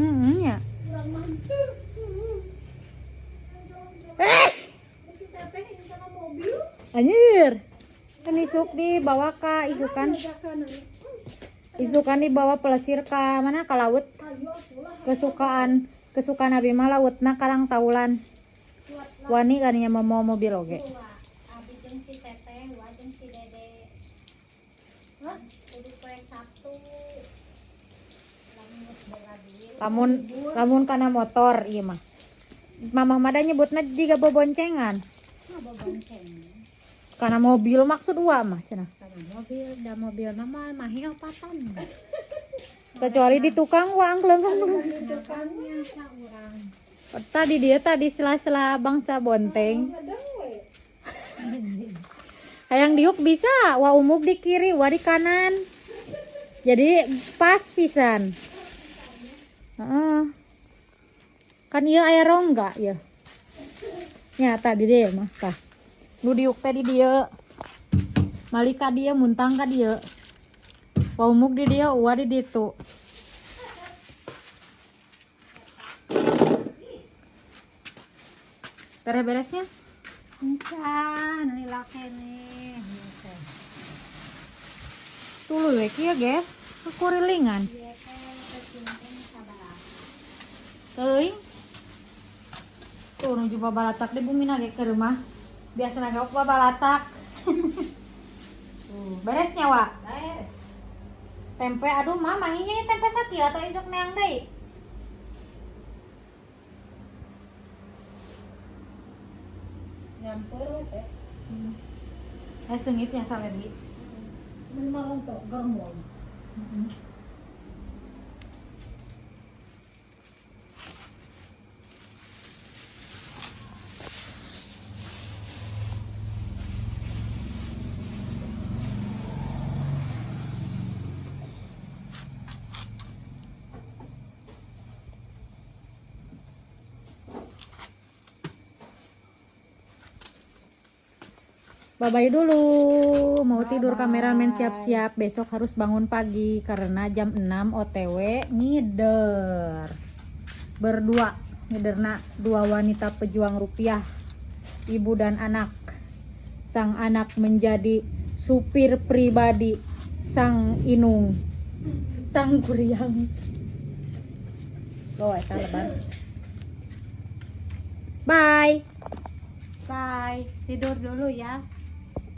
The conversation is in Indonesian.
Ya. Anjir. Kan isuk dibawa ke isukan. Isukan dibawa pelesir ke mana? Ke laut. Kesukaan abi mah lautna karang taulan. Wani kan nya mau mobil oge. Abi jeung si Teteh, jeung si Dede. Kudu poe Sabtu. Lamun kana motor ieu mah. Mamah mada nyebutna jiga boboncengan. Bobonceng. Kana mobil maksud wa mah cenah. Kana mobil mah mahil patan. Kecuali di tukang wa angkleng. Tukangnya saurang. Tadi sela-sela bangsa bonteng. Hayang diuk bisa, wa umuk di kiri, wa di kanan. Jadi pas pisan. Kan ieu aya rongga ya. Nya tadi deh mah tah. Nu diuk teh di dieu. Malika dia muntang ka dieu. Wa umuk di dieu, wa di ditu. Beres-beresnya? Encan, lila kene. Tuluy we kieu, guys. Kekurilingan. Ieu teh kecimpring sabaraha. Teuing. Tuh nuju babalatak di bumi nage ke rumah. Biasana gauk babalatak. Tuh, beresnya, Wak. Beres. Tempe, aduh mah manginya tempe sakieu atau isuk neang deui? Nyampur teh. Seungitnya saledi. Memang untuk germon. Bye-bye dulu. Mau tidur kameramen siap-siap. Besok harus bangun pagi karena jam 6 OTW ngider. Berdua ngiderna dua wanita pejuang rupiah. Ibu dan anak. Sang anak menjadi supir pribadi sang inung. Sang kuriang. Oh, eta lebar. Bye. Bye. Tidur dulu ya.